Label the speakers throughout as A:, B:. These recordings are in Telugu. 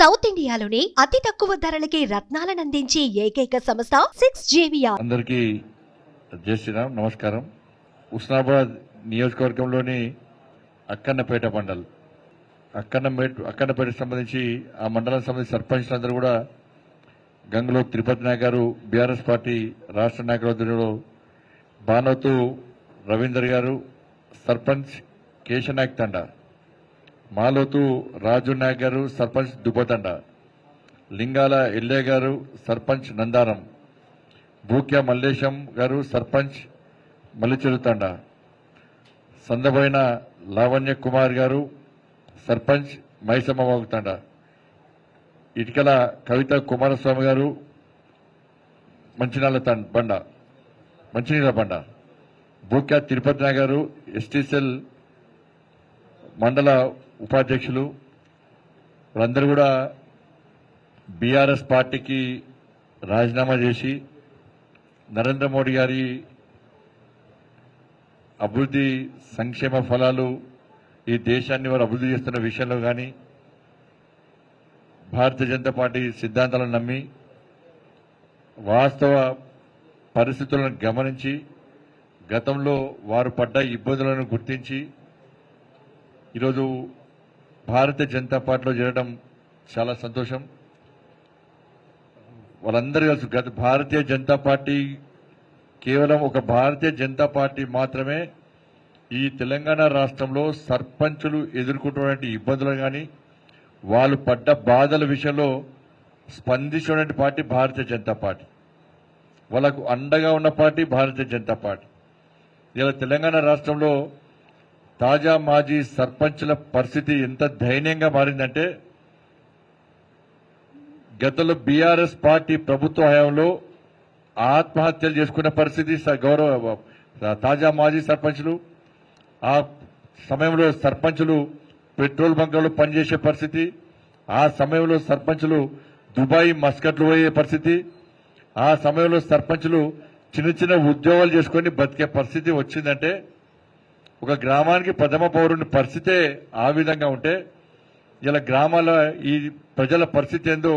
A: సౌత్ ఇండియాలోని అతి తక్కువ ధరలకి రత్నాలను అందించే ఏకైక సంస్థ 6JVR.
B: అందరికీ జై శ్రీరామ్, నమస్కారం. ఉస్నాబాద్ నియోజకవర్గంలోని అక్కన్నపేట మండల్ అక్కన్నపేటకు సంబంధించి ఆ మండలానికి సంబంధించి సర్పంచ్లందరూ కూడా గంగులో తిరుపతి నాయక్ గారు బీఆర్ఎస్ పార్టీ రాష్ట్ర నాయకుల బానోతు రవీందర్ గారు సర్పంచ్ కేశనాయక్ తండ, మాలోతు రాజు నాయక్ గారు సర్పంచ్ దుబ్బతండ, లింగాల ఎల్లే గారు సర్పంచ్ నందారం, భూక్య మల్లేశం గారు సర్పంచ్ మల్లిచెరుతండ, సందబైన లావణ్య కుమార్ గారు సర్పంచ్ మైసమ్మతండ, ఇటుకల కవిత కుమారస్వామి గారు మంచినీళ్ళ బండ, భూక్య తిరుపతి నాయక్ గారు ఎస్టీసెల్ మండల ఉపాధ్యక్షులు, వాళ్ళందరూ కూడా బీఆర్ఎస్ పార్టీకి రాజీనామా చేసి నరేంద్ర మోడీ గారి అభివృద్ధి సంక్షేమ ఫలాలు ఈ దేశాన్ని వారు అభివృద్ధి చేస్తున్న విషయంలో కానీ భారతీయ జనతా పార్టీ సిద్ధాంతాలను నమ్మి వాస్తవ పరిస్థితులను గమనించి గతంలో వారు పడ్డ ఇబ్బందులను గుర్తించి ఈరోజు భారతీయ జనతా పార్టీలో చేరడం చాలా సంతోషం. వాళ్ళందరూ కలిసి గత భారతీయ జనతా పార్టీ కేవలం ఒక భారతీయ జనతా పార్టీ మాత్రమే ఈ తెలంగాణ రాష్ట్రంలో సర్పంచులు ఎదుర్కొంటున్నటువంటి ఇబ్బందులు కానీ వాళ్ళు పడ్డ బాధల విషయంలో స్పందించినటువంటి పార్టీ భారతీయ జనతా పార్టీ. వాళ్ళకు అండగా ఉన్న పార్టీ భారతీయ జనతా పార్టీ. ఇలా తెలంగాణ రాష్ట్రంలో తాజా మాజీ సర్పంచ్ల పరిస్థితి ఎంత దయనీయంగా మారిందంటే గతంలో బీఆర్ఎస్ పార్టీ ప్రభుత్వ హయాంలో ఆత్మహత్యలు చేసుకునే పరిస్థితి తాజా మాజీ సర్పంచ్లు, ఆ సమయంలో సర్పంచులు పెట్రోల్ బంకులలో పనిచేసే పరిస్థితి, ఆ సమయంలో సర్పంచులు దుబాయ్ మస్కట్లు పోయే పరిస్థితి, ఆ సమయంలో సర్పంచులు చిన్న చిన్న ఉద్యోగాలు చేసుకుని బతికే పరిస్థితి వచ్చిందంటే ఒక గ్రామానికి ప్రథమ పౌరుని పరిస్థితే ఆ విధంగా ఉంటే ఇలా గ్రామాల ఈ ప్రజల పరిస్థితి ఏందో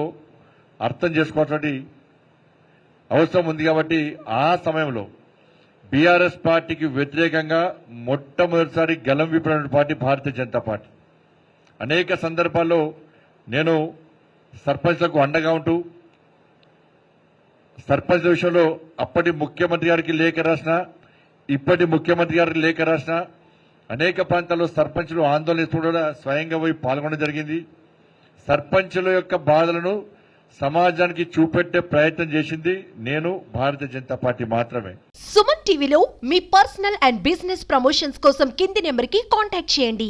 B: అర్థం చేసుకోవాల్సిన అవసరం ఉంది. కాబట్టి ఆ సమయంలో బీఆర్ఎస్ పార్టీకి వ్యతిరేకంగా మొట్టమొదటిసారి గలం విప్పిన పార్టీ భారతీయ జనతా పార్టీ. అనేక సందర్భాల్లో నేను సర్పంచ్లకు అండగా ఉంటూ సర్పంచ్ విషయంలో అప్పటి ముఖ్యమంత్రి గారికి లేఖ రాసిన, ఇప్పటి ముఖ్యమంత్రి గారికి లేఖ రాసిన, అనేక ప్రాంతాల్లో సర్పంచులు ఆందోళన కూడా స్వయంగా పోయి పాల్గొనడం జరిగింది. సర్పంచుల యొక్క బాధలను సమాజానికి చూపెట్టే ప్రయత్నం చేసింది నేను, భారతీయ జనతా పార్టీ మాత్రమే.
A: సుమన్ టీవీలో మీ పర్సనల్ అండ్ బిజినెస్ ప్రమోషన్స్ కోసం కింది నెంబర్కి కాంటాక్ట్ చేయండి.